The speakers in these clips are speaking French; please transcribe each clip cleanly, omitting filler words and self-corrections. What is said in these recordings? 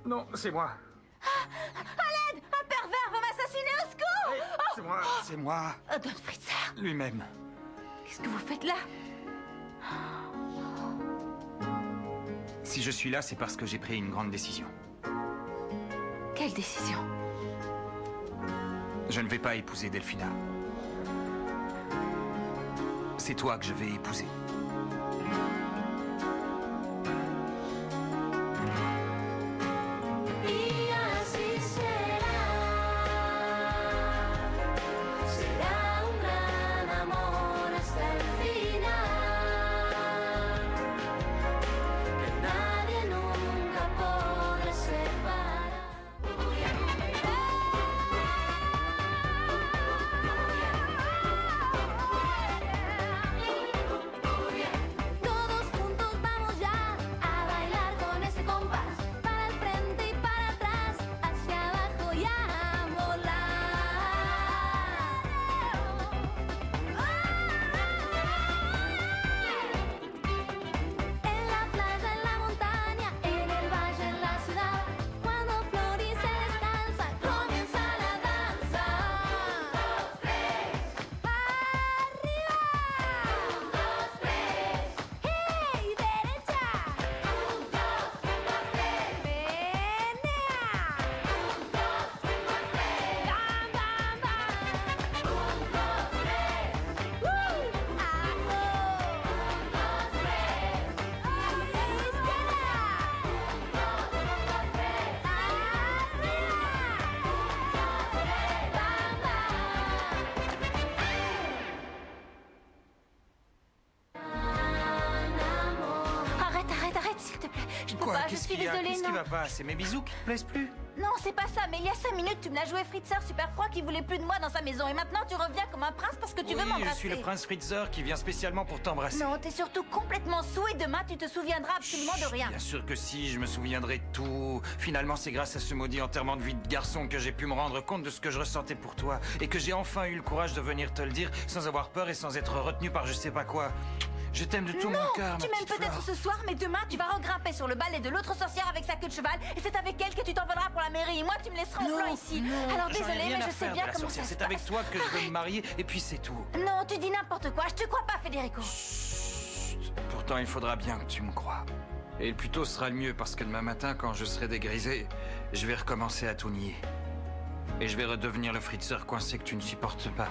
Non, c'est moi. À l'aide! Un pervers veut m'assassiner, au secours! Hey, c'est moi, c'est moi. Don Fritzer, Lui-même. qu'est-ce que vous faites là? Si je suis là, c'est parce que j'ai pris une grande décision. Quelle décision? Je ne vais pas épouser Delphina. C'est toi que je vais épouser. Je suis désolée, Qu'est-ce non. qui va pas? C'est mes bisous qui te plaisent plus? Non, c'est pas ça, mais il y a 5 minutes, tu me l'as joué Fritzer super froid qui voulait plus de moi dans sa maison. Et maintenant, tu reviens comme un prince parce que tu veux m'embrasser. Je suis le prince Fritzer qui vient spécialement pour t'embrasser. Non, t'es surtout complètement saoul et demain, tu te souviendras absolument de rien. Bien sûr que si, je me souviendrai de tout. Finalement, c'est grâce à ce maudit enterrement de vie de garçon que j'ai pu me rendre compte de ce que je ressentais pour toi. Et que j'ai enfin eu le courage de venir te le dire sans avoir peur et sans être retenu par je sais pas quoi. Je t'aime de tout mon cœur, tu ma m'aimes petite peut-être Flore. ce soir, mais demain, tu vas regrimper sur le balai de l'autre sorcière avec sa queue de cheval. Et c'est avec elle que tu t'envoleras pour la mairie. Et moi, tu me laisseras en plan ici. Alors J'en ai désolé, rien mais à je sais faire bien de la comment sorcière. ça se C'est avec passe. toi que je veux me marier, et puis c'est tout. Non, tu dis n'importe quoi. Je te crois pas, Federico. Pourtant, il faudra bien que tu me crois. Et le plus tôt sera le mieux, parce que demain matin, quand je serai dégrisé, je vais recommencer à tout nier. Et je vais redevenir le Fritzer coincé que tu ne supportes pas.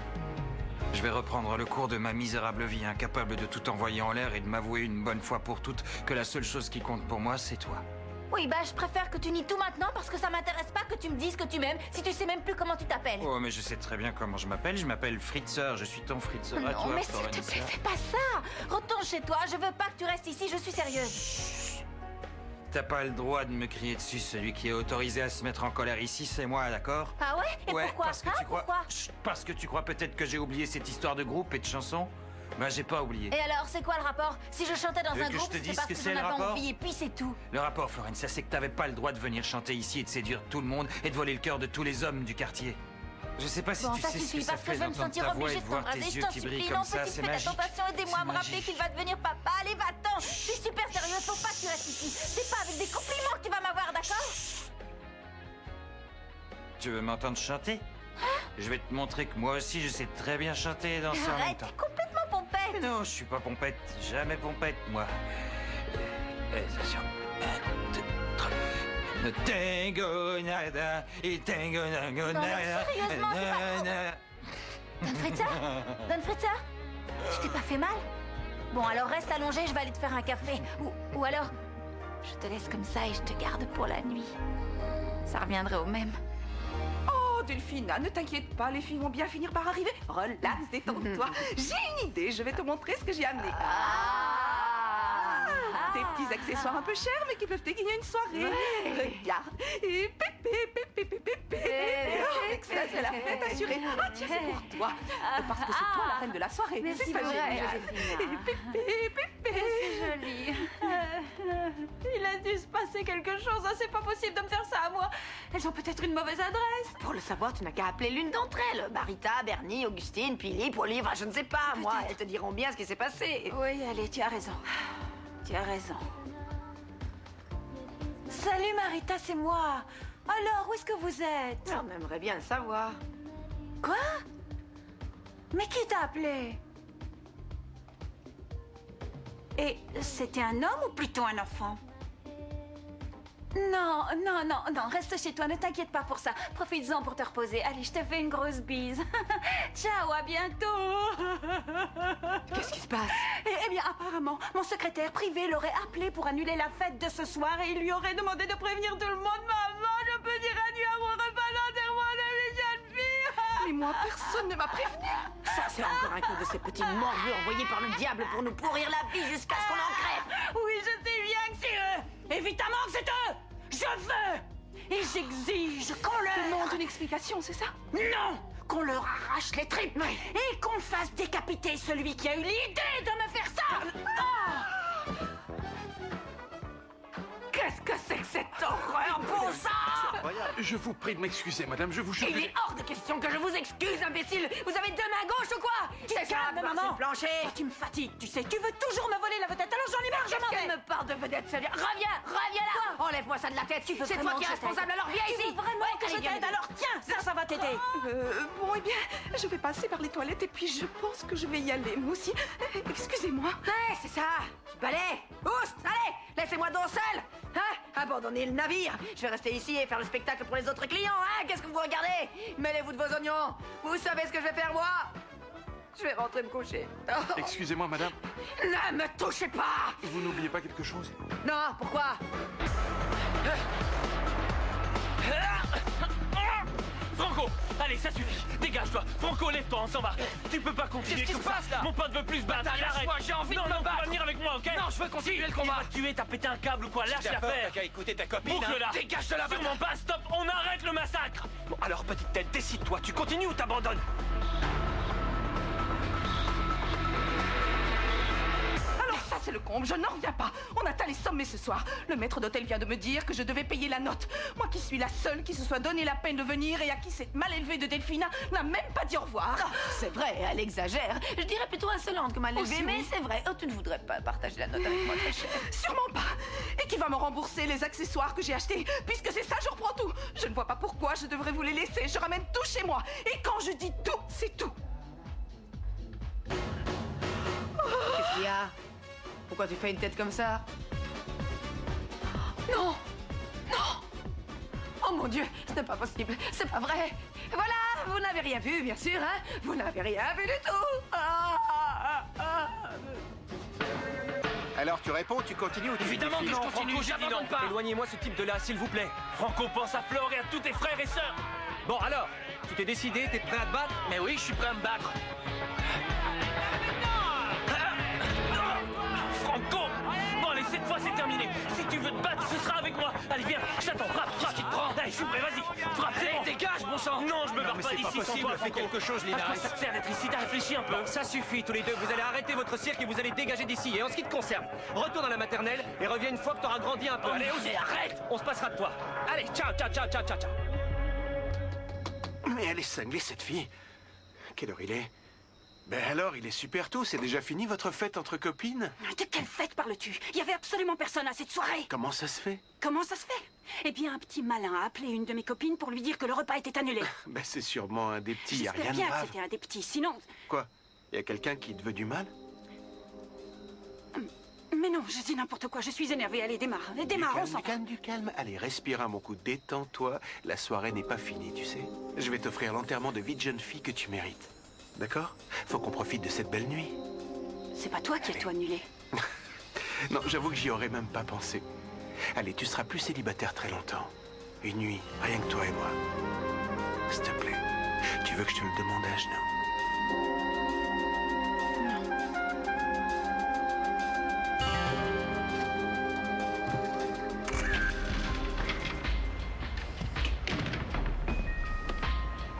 Je vais reprendre le cours de ma misérable vie, incapable de tout envoyer en l'air et de m'avouer une bonne fois pour toutes que la seule chose qui compte pour moi, c'est toi. Oui, bah je préfère que tu nies tout maintenant parce que ça m'intéresse pas que tu me dises que tu m'aimes si tu sais même plus comment tu t'appelles. Oh, mais je sais très bien comment je m'appelle Fritzer, je suis ton Fritzer à Non, toi, mais s'il te Florenissa. plaît, fais pas ça. Retourne chez toi, je veux pas que tu restes ici, je suis sérieuse. T'as pas le droit de me crier dessus, celui qui est autorisé à se mettre en colère ici, c'est moi, d'accord? Ah ouais? Et Ouais, pourquoi? parce que tu crois... Pourquoi? Chut, parce que tu crois peut-être que j'ai oublié cette histoire de groupe et de chansons? Ben, j'ai pas oublié. Et alors, c'est quoi le rapport? Si je chantais dans Tu veux un que je groupe, te c'est dise parce que que c'est j'en le avais rapport? envie et puis c'est tout. Le rapport, Florenza, c'est que t'avais pas le droit de venir chanter ici et de séduire tout le monde et de voler le cœur de tous les hommes du quartier. Je sais pas si Bon, tu ça sais ce que suffit ça parce que fait je vais me d'entendre sentir ta voix obligée et de de voir tes t'embrasser. Je yeux t'en qui brillent supplie, comme non, ça, petite c'est fête, magique. attention, aidez-moi à C'est me rappeler magique. qu'il va devenir papa. Allez, va-t'en. Je suis super sérieuse, faut pas que tu restes ici. C'est pas avec des compliments que tu vas m'avoir, d'accord? Tu veux m'entendre chanter? Je vais te montrer que moi aussi je sais très bien chanter et danser en même Arrête, temps. t'es complètement pompette. Mais non, je suis pas pompette, jamais pompette, moi. Attention. 1, 2, 3. Ne tango nada, et tango nango Non, mais nada. sérieusement, c'est pas- nada. Don Fritzer? Don Fritzer? Tu t'es pas fait mal? Bon, alors reste allongé, je vais aller te faire un café. Ou alors, je te laisse comme ça et je te garde pour la nuit. Ça reviendrait au même. Oh, Delphina, ne t'inquiète pas, les filles vont bien finir par arriver. Relax, détends-toi. J'ai une idée, je vais te montrer ce que j'ai amené. Des petits accessoires un peu chers, mais qui peuvent t'égayer une soirée. Regarde. Et pépé, pépé, pépé, pépé. Avec ça, c'est la fête assurée. Ah, tiens, c'est pour toi. Parce que c'est toi la reine de la soirée. Merci C'est pas beaucoup, génial. Joséphine. Et pépé, pépé. Joli. Il a dû se passer quelque chose, hein, c'est pas possible de me faire ça à moi. Elles ont peut-être une mauvaise adresse. Pour le savoir, tu n'as qu'à appeler l'une d'entre elles. Marita, Bernie, Augustine, Pili, Pauline, enfin, je ne sais pas, moi. Elles te diront bien ce qui s'est passé. Oui, allez, tu as raison. Tu as raison. Salut Marita, c'est moi. Alors, où est-ce que vous êtes? On aimerait bien le savoir. Quoi? Mais qui t'a appelé? Et c'était un homme ou plutôt un enfant? Non, reste chez toi, ne t'inquiète pas pour ça. Profites-en pour te reposer. Allez, je te fais une grosse bise. Ciao, à bientôt. Qu'est-ce qui se passe? Eh bien, apparemment, mon secrétaire privé l'aurait appelé pour annuler la fête de ce soir et il lui aurait demandé de prévenir tout le monde. Maman, je peux dire adieu à mon repas d'enterrement de mes jeunes filles. Mais moi, personne ne m'a prévenu. Ça, c'est encore un coup de ces petits morveux envoyés par le diable pour nous pourrir la vie jusqu'à ce qu'on en crève. Oui, je sais bien que c'est eux. Évidemment que c'est eux. Je veux et j'exige qu'on leur... Demande une explication, c'est ça? Non! Qu'on leur arrache les tripes et qu'on fasse décapiter celui qui a eu l'idée de me faire ça! Ah! Qu'est-ce que c'est que cette horreur pour ça? Je vous prie de m'excuser, madame, je vous jure. Il est hors de question que je vous excuse, imbécile. Vous avez deux mains gauches ou quoi? C'est ça, calme, maman. plancher. Oh, tu me fatigues, tu sais, tu veux toujours me voler la vedette, alors j'en ai marre, je m'en Qu'elle vais! me parle de vedette, celle-là. Reviens là. Enlève-moi ça de la tête. Tu veux C'est vraiment toi qui es que je t'aide? responsable, alors viens Tu ici. veux vraiment que je allez, viens, t'aide? viens. Alors tiens, ça va t'aider! Bon, eh bien, je vais passer par les toilettes et puis je pense que je vais y aller, moi aussi. Excusez-moi. Ouais, c'est ça. Balai. Oust, allez. Laissez-moi donc seul. Hein? Abandonnez le navire. Je vais rester ici et faire le spectacle pour les autres clients, hein? Qu'est-ce que vous regardez? Mêlez-vous de vos oignons. Vous savez ce que je vais faire, moi? Je vais rentrer me coucher. Oh. Excusez-moi, madame, Ne me touchez pas. vous n'oubliez pas quelque chose? Non, pourquoi? Franco, allez, ça suffit. Dégage-toi. Franco, lève-toi, on s'en va. Tu peux pas continuer Qu'est-ce qui comme se ça. passe, là? Mon pote veut plus se battre. Il arrête. Lâche-moi, j'ai envie de me Non, tu battre. vas venir avec moi, ok? Non, je veux continuer le Il combat. va te tuer, t'as pété un câble ou quoi? Lâche l'affaire. T'as qu'à écouter ta copine. Boucle-la. Dégage de la bataille. Sûrement pas, stop. On arrête le massacre. Bon, alors, petite tête, décide-toi. Tu continues ou t'abandonnes? Alors ça, c'est le comble, je n'en reviens pas. On atteint les sommets ce soir. Le maître d'hôtel vient de me dire que je devais payer la note. Moi qui suis la seule qui se soit donné la peine de venir et à qui cette mal élevée de Delphina n'a même pas dit au revoir. C'est vrai, elle exagère. Je dirais plutôt insolente que mal élevée, Aussi, mais oui. c'est vrai. Oh, tu ne voudrais pas partager la note avec moi, très cher. Sûrement pas. Et qui va me rembourser les accessoires que j'ai achetés, puisque c'est ça, je reprends tout. Je ne vois pas pourquoi je devrais vous les laisser. Je ramène tout chez moi. Et quand je dis tout, c'est tout. Qu'est-ce qu'il y a? Pourquoi tu fais une tête comme ça? Non! Non! Oh mon Dieu, ce n'est pas possible, c'est pas vrai! Voilà, vous n'avez rien vu, bien sûr, hein? Vous n'avez rien vu du tout! Alors tu réponds, tu continues ou tu Évidemment que je Non, continue, Franco, j'ai dit j'abandonne non. pas. Éloignez-moi ce type de là, s'il vous plaît. Franco, pense à Flore et à tous tes frères et sœurs. Bon alors, tu t'es décidé, t'es prêt à te battre? Mais oui, je suis prêt à me battre. Franco! Bon, allez, cette fois, c'est terminé. Si tu veux te battre, ce sera avec moi. Allez, viens, je t'attends, frappe, frappe. Qui te prend? Allez, je suis prêt, vas-y. Frappe, c'est Allez, bon. dégage, bon sang. Non, je me barre mais pas c'est pas d'ici sans possible, toi, fais Franco. quelque chose, À Linares. quoi ça te sert d'être ici? T'as réfléchi un peu? Ça suffit tous les deux, vous allez arrêter votre cirque et vous allez dégager d'ici. Et en ce qui te concerne, retourne à la maternelle et reviens une fois que t'auras grandi un peu. Allez, Allez, arrête! on se passera de toi. Allez, ciao, ciao, ciao, ciao, ciao, ciao. Mais elle est cinglée, cette fille. Quelle heure il est? Ben alors, il est super tôt, c'est déjà fini votre fête entre copines? De quelle fête parles-tu? Il y avait absolument personne à cette soirée. Comment ça se fait? Comment ça se fait? Eh bien, un petit malin a appelé une de mes copines pour lui dire que le repas était annulé. Ben c'est sûrement un des petits, y a J'espère rien de bien que grave. c'était un des petits, sinon... Quoi? Y a quelqu'un qui te veut du mal? Mais non, je dis n'importe quoi, je suis énervée, allez, démarre, démarre, on s'en va. Du calme. Allez, respire un bon coup, détends-toi. La soirée n'est pas finie, tu sais. Je vais t'offrir l'enterrement de vie de jeune fille que tu mérites. D'accord? Faut qu'on profite de cette belle nuit. C'est pas toi qui as tout annulé. Non, j'avoue que j'y aurais même pas pensé. Allez, tu seras plus célibataire très longtemps. Une nuit, rien que toi et moi. S'il te plaît, tu veux que je te le demande à genoux?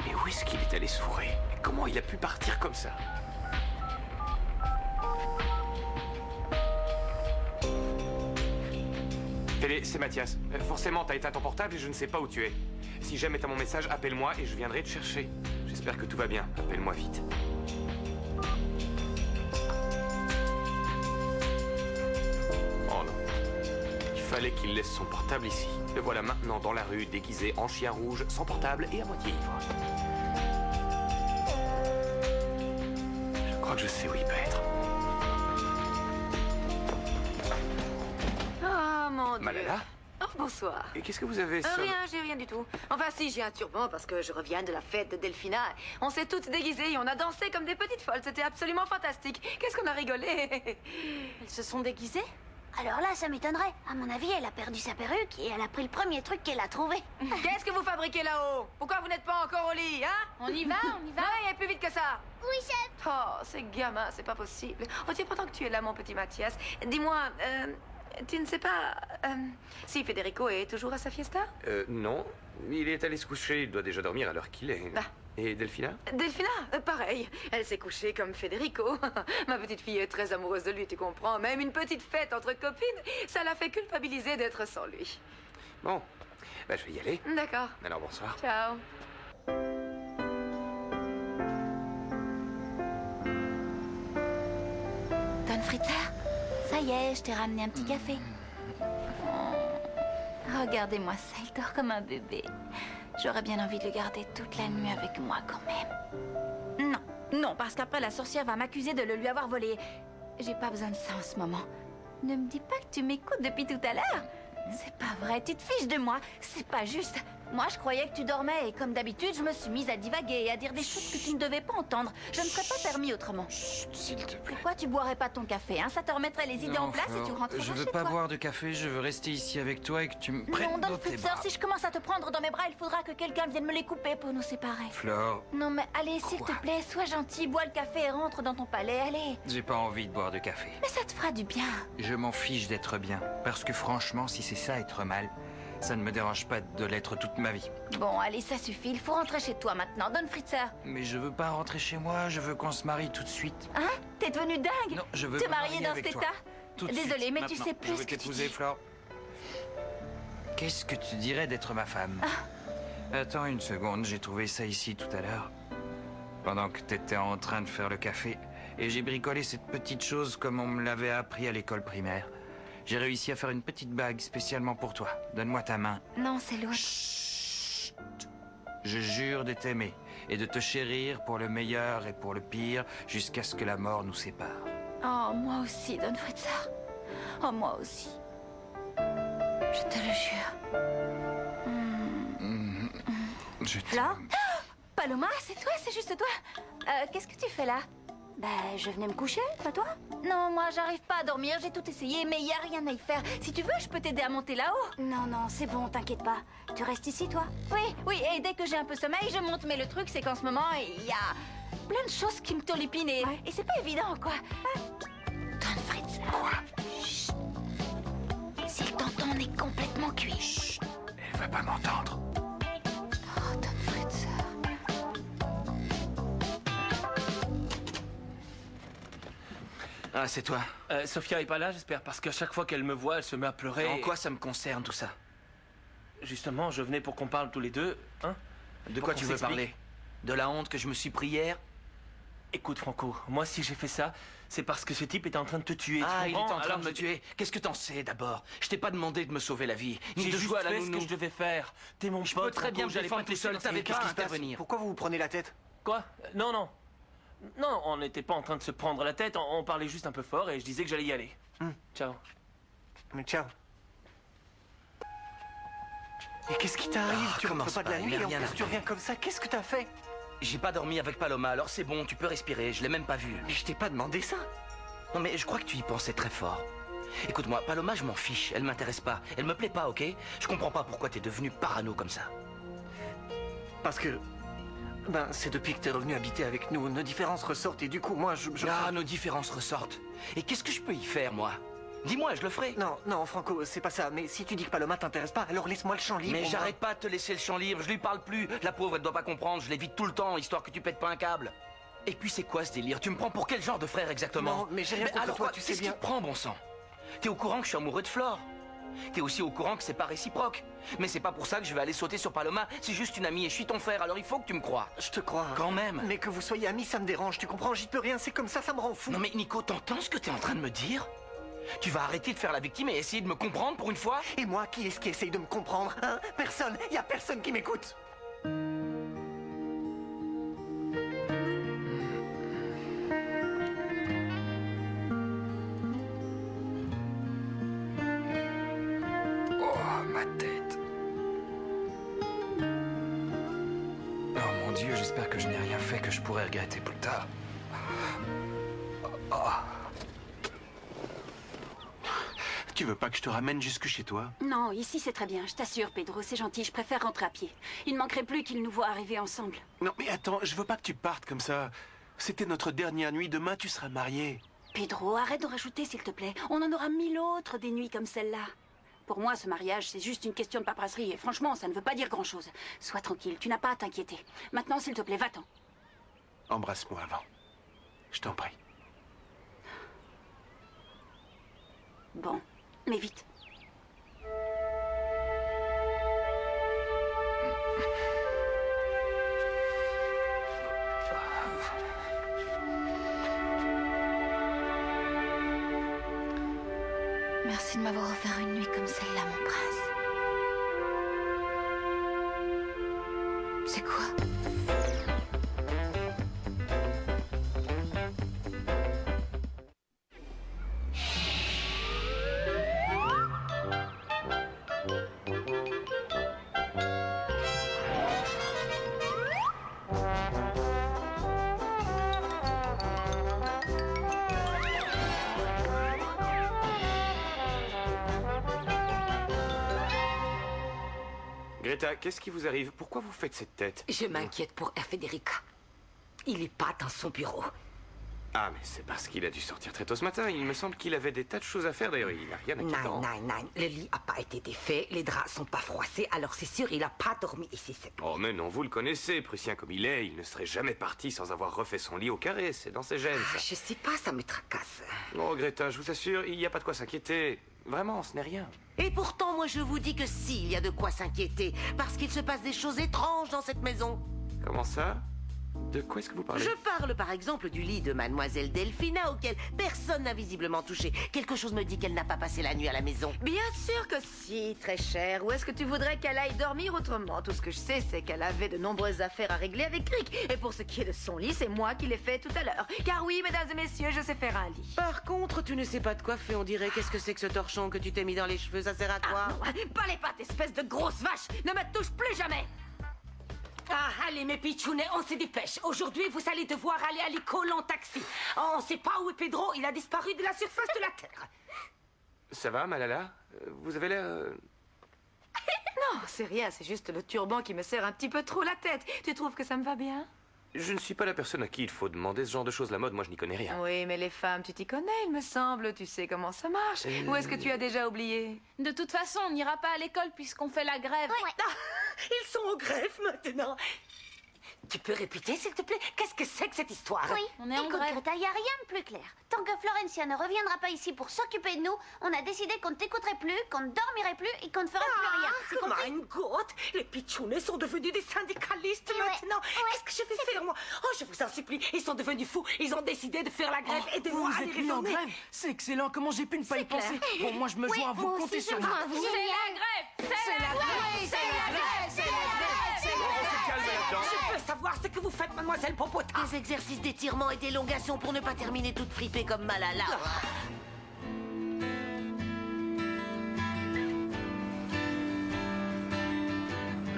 Mais où est-ce qu'il est allé se fourrer? Comment il a pu partir comme ça? Télé, c'est Mathias. Forcément, t'as éteint ton portable et je ne sais pas où tu es. Si jamais t'as mon message, appelle-moi et je viendrai te chercher. J'espère que tout va bien. Appelle-moi vite. Oh non. Il fallait qu'il laisse son portable ici. Le voilà maintenant dans la rue, déguisé en chien rouge, sans portable et à moitié ivre. Je crois que je sais où il peut être. Oh mon Dieu. Malala? Oh, bonsoir. Et qu'est-ce que vous avez sur... Rien, j'ai rien du tout. Enfin si, j'ai un turban parce que je reviens de la fête de Delphina. On s'est toutes déguisées et on a dansé comme des petites folles. C'était absolument fantastique. Qu'est-ce qu'on a rigolé. Elles se sont déguisées? Alors là, ça m'étonnerait. À mon avis, elle a perdu sa perruque et elle a pris le premier truc qu'elle a trouvé. Qu'est-ce que vous fabriquez là-haut? Pourquoi vous n'êtes pas encore au lit, hein? On y va, on y va. Ouais, et plus vite que ça. Oui, chef. Oh, c'est gamin, c'est pas possible. Oh, tiens, pendant que tu es là, mon petit Mathias, dis-moi, tu ne sais pas si Federico est toujours à sa fiesta? Non. Il est allé se coucher, il doit déjà dormir à l'heure qu'il est. Ah. Et Delphina? Delphina, pareil. Elle s'est couchée comme Federico. Ma petite fille est très amoureuse de lui, tu comprends. Même une petite fête entre copines, ça l'a fait culpabiliser d'être sans lui. Bon, bah, je vais y aller. D'accord. Alors bonsoir. Ciao. Don Fritzer, ça y est, je t'ai ramené un petit café. Oh, regardez-moi ça, il dort comme un bébé. J'aurais bien envie de le garder toute la nuit avec moi quand même. Non, non, parce qu'après la sorcière va m'accuser de le lui avoir volé. J'ai pas besoin de ça en ce moment. Ne me dis pas que tu m'écoutes depuis tout à l'heure. C'est pas vrai, tu te fiches de moi. C'est pas juste. Moi, je croyais que tu dormais et comme d'habitude, je me suis mise à divaguer et à dire des choses que tu ne devais pas entendre. Je ne serais pas permis autrement. Chut, s'il te plaît. Pourquoi tu boirais pas ton café, hein? Ça te remettrait les idées en place et tu rentreras Je veux chez pas toi. boire de café, je veux rester ici avec toi et que tu me prennes Non, Don dans tes Fritzer, bras. si je commence à te prendre dans mes bras, il faudra que quelqu'un vienne me les couper pour nous séparer. Flore, Non mais allez, s'il te Quoi? plaît, sois gentil, bois le café et rentre dans ton palais, allez. j'ai pas envie de boire de café. Mais ça te fera du bien. Je m'en fiche d'être bien. Parce que franchement, si c'est ça être mal, ça ne me dérange pas de l'être toute ma vie. Bon, allez, ça suffit, il faut rentrer chez toi maintenant, Don Fritzer. Mais je veux pas rentrer chez moi, je veux qu'on se marie tout de suite. Hein? T'es devenu dingue? Non, je veux Te me marier dans avec cet toi. état? Tout de Désolée, suite, mais tu maintenant. sais plus Je veux ce que tu t'épouser, dis. Flore. Qu'est-ce que tu dirais d'être ma femme? Attends une seconde, j'ai trouvé ça ici tout à l'heure. Pendant que t'étais en train de faire le café. Et j'ai bricolé cette petite chose comme on me l'avait appris à l'école primaire. J'ai réussi à faire une petite bague spécialement pour toi. Donne-moi ta main. Non, c'est l'autre. Chut. Je jure de t'aimer et de te chérir pour le meilleur et pour le pire jusqu'à ce que la mort nous sépare. Oh, moi aussi, Don Fritzer. Oh, moi aussi. Je te le jure. Je Flore? t'aime. Paloma, c'est toi, c'est juste toi. Qu'est-ce que tu fais là? Bah, je venais me coucher, pas toi? Non, moi, j'arrive pas à dormir, j'ai tout essayé, mais il y a rien à y faire. Si tu veux, je peux t'aider à monter là-haut. Non, non, c'est bon, t'inquiète pas. Tu restes ici, toi? Oui, oui, et dès que j'ai un peu sommeil, je monte. Mais le truc, c'est qu'en ce moment, il y a plein de choses qui me turlupinent et c'est pas évident, quoi. Don Fritzer. Quoi? Chut. S'il t'entend, on est complètement cuit. Chut. Elle va pas m'entendre. Oh, Don Fritzer. Ah, c'est toi. Sophia est pas là, j'espère, parce qu'à chaque fois qu'elle me voit, elle se met à pleurer. En quoi ça me concerne tout ça? Justement, je venais pour qu'on parle tous les deux, hein? De Pour quoi qu'on tu veux s'explique. parler? De la honte que je me suis pris hier? Écoute, Franco, moi, si j'ai fait ça, c'est parce que ce type était en train de te tuer. tu Ah, il était comprends? en train Alors, de me tuer. Qu'est-ce que t'en sais d'abord? Je t'ai pas demandé de me sauver la vie, ni J'ai de juste jouer à la fait ce que nounou. je devais faire. T'es mon Je pote, peux très Franco, bien me j'allais défendre pas te tout seul, laisser t'avais dans pas ces à états. intervenir. Pourquoi vous vous prenez la tête? Quoi? Non, non. Non, on n'était pas en train de se prendre la tête, on parlait juste un peu fort et je disais que j'allais y aller. Ciao. Mais ciao. Et qu'est-ce qui t'arrive? Ah, Tu rentres commence pas de la pas, il nuit m'est et en rien plus tu arrivé. reviens comme ça. Qu'est-ce que t'as fait? J'ai pas dormi avec Paloma, alors c'est bon, tu peux respirer, je l'ai même pas vue. Mais je t'ai pas demandé ça. Non mais je crois que tu y pensais très fort. Écoute-moi, Paloma, je m'en fiche, elle m'intéresse pas. Elle me plaît pas, ok? Je comprends pas pourquoi t'es devenu parano comme ça. Parce que... Ben, c'est depuis que t'es revenu habiter avec nous, nos différences ressortent et du coup, moi, je... Ah, nos différences ressortent. Et qu'est-ce que je peux y faire, moi? Dis-moi, je le ferai. Non, non, Franco, c'est pas ça. Mais si tu dis que Paloma t'intéresse pas, alors laisse-moi le champ libre. Mais au moins. j'arrête pas de te laisser le champ libre, je lui parle plus. La pauvre, elle doit pas comprendre, je l'évite tout le temps, histoire que tu pètes pas un câble. Et puis c'est quoi ce délire? Tu me prends pour quel genre de frère exactement? Non, mais j'ai rien contre alors toi, quoi, tu sais qu'est-ce qui bien. te prend, bon sang? T'es au courant que je suis amoureux de Flore? T'es aussi au courant que c'est pas réciproque? Mais c'est pas pour ça que je vais aller sauter sur Paloma, c'est juste une amie et je suis ton frère, alors il faut que tu me crois. Je te crois. Quand même. Mais que vous soyez amis, ça me dérange, tu comprends? J'y peux rien, c'est comme ça me rend fou. Non mais Nico, t'entends ce que t'es en train de me dire? Tu vas arrêter de faire la victime et essayer de me comprendre pour une fois? Et moi, qui est-ce qui essaye de me comprendre, hein? Personne. Y a personne qui m'écoute. Oh, ma tête. Oh mon Dieu, j'espère que je n'ai rien fait que je pourrais regretter plus tard. Oh. Tu veux pas que je te ramène jusque chez toi? Non, ici c'est très bien, je t'assure, Pedro, c'est gentil, je préfère rentrer à pied. Il ne manquerait plus qu'il nous voit arriver ensemble. Non, mais attends, je veux pas que tu partes comme ça. C'était notre dernière nuit, demain tu seras marié. Pedro, arrête de rajouter, s'il te plaît. On en aura 1000 autres des nuits comme celle-là. Pour moi, ce mariage, c'est juste une question de paperasserie. Et franchement, ça ne veut pas dire grand-chose. Sois tranquille, tu n'as pas à t'inquiéter. Maintenant, s'il te plaît, va-t'en. Embrasse-moi avant. Je t'en prie. Bon, mais vite. Merci de m'avoir offert une nuit comme celle-là, mon prince. C'est quoi? Greta, qu'est-ce qui vous arrive? Pourquoi vous faites cette tête? Je m'inquiète pour Federica. Il est pas dans son bureau. Ah, mais c'est parce qu'il a dû sortir très tôt ce matin. Il me semble qu'il avait des tas de choses à faire. D'ailleurs, il n'a rien à Non, le lit a pas été défait, les draps sont pas froissés, alors c'est sûr, il a pas dormi ici cette nuit. Oh, mais non, vous le connaissez, Prussien comme il est, il ne serait jamais parti sans avoir refait son lit au carré. C'est dans ses gènes, ça. Je sais pas, ça me tracasse. Oh, Greta, je vous assure, il n'y a pas de quoi s'inquiéter. Vraiment, ce n'est rien. Et pourtant, moi, je vous dis que si, il y a de quoi s'inquiéter, parce qu'il se passe des choses étranges dans cette maison. Comment ça? De quoi est-ce que vous parlez? Je parle par exemple du lit de Mademoiselle Delphina auquel personne n'a visiblement touché. Quelque chose me dit qu'elle n'a pas passé la nuit à la maison. Bien sûr que si, très cher. Où est-ce que tu voudrais qu'elle aille dormir autrement? Tout ce que je sais, c'est qu'elle avait de nombreuses affaires à régler avec Rick. Et pour ce qui est de son lit, c'est moi qui l'ai fait tout à l'heure. Car oui, mesdames et messieurs, je sais faire un lit. Par contre, tu ne sais pas de quoi faire, on dirait. Qu'est-ce que c'est que ce torchon que tu t'es mis dans les cheveux? Ça sert à quoi? Ah non, pas les pattes, espèce de grosse vache! Ne me touche plus jamais! Ah, allez, mes pitchounets, on se dépêche. Aujourd'hui, vous allez devoir aller à l'école en taxi. On sait pas où est Pedro, il a disparu de la surface de la Terre. Ça va, Malala? Vous avez l'air... Non, c'est rien, c'est juste le turban qui me serre un petit peu trop la tête. Tu trouves que ça me va bien? Je ne suis pas la personne à qui il faut demander ce genre de choses. La mode, moi, je n'y connais rien. Oui, mais les femmes, tu t'y connais, il me semble. Tu sais comment ça marche. Ou est-ce que tu as déjà oublié? De toute façon, on n'ira pas à l'école puisqu'on fait la grève. Ah, ils sont en grève maintenant. Tu peux répéter, s'il te plaît? Qu'est-ce que c'est que cette histoire? Oui, on est en Écoute, grève. Greta, il n'y a rien de plus clair. Tant que Florencia ne reviendra pas ici pour s'occuper de nous, on a décidé qu'on ne t'écouterait plus, qu'on ne dormirait plus et qu'on ne ferait plus rien. C'est compris? Mein Gott, les pitchounets sont devenus des syndicalistes maintenant. Qu'est-ce que je vais faire, moi? Oh, je vous en supplie, ils sont devenus fous. Ils ont décidé de faire la grève. Aidez-moi à les raisonner. C'est excellent, comment j'ai pu ne pas y penser? Bon, moi je me joins à vous, comptez sur moi. C'est la grève! C'est la grève! C'est la grève! C'est la Je veux savoir ce que vous faites, mademoiselle Popota. Des exercices d'étirement et d'élongation pour ne pas terminer toute fripée comme Malala.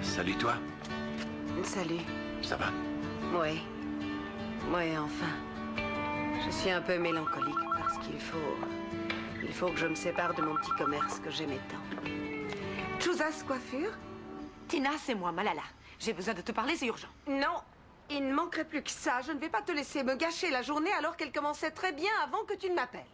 Salut toi. Salut. Ça va? Oui. Oui, enfin. Je suis un peu mélancolique parce qu'il faut que je me sépare de mon petit commerce que j'aimais tant. Chouzas Coiffure? Tina, c'est moi, Malala. J'ai besoin de te parler, c'est urgent. Non, il ne manquerait plus que ça. Je ne vais pas te laisser me gâcher la journée alors qu'elle commençait très bien avant que tu ne m'appelles.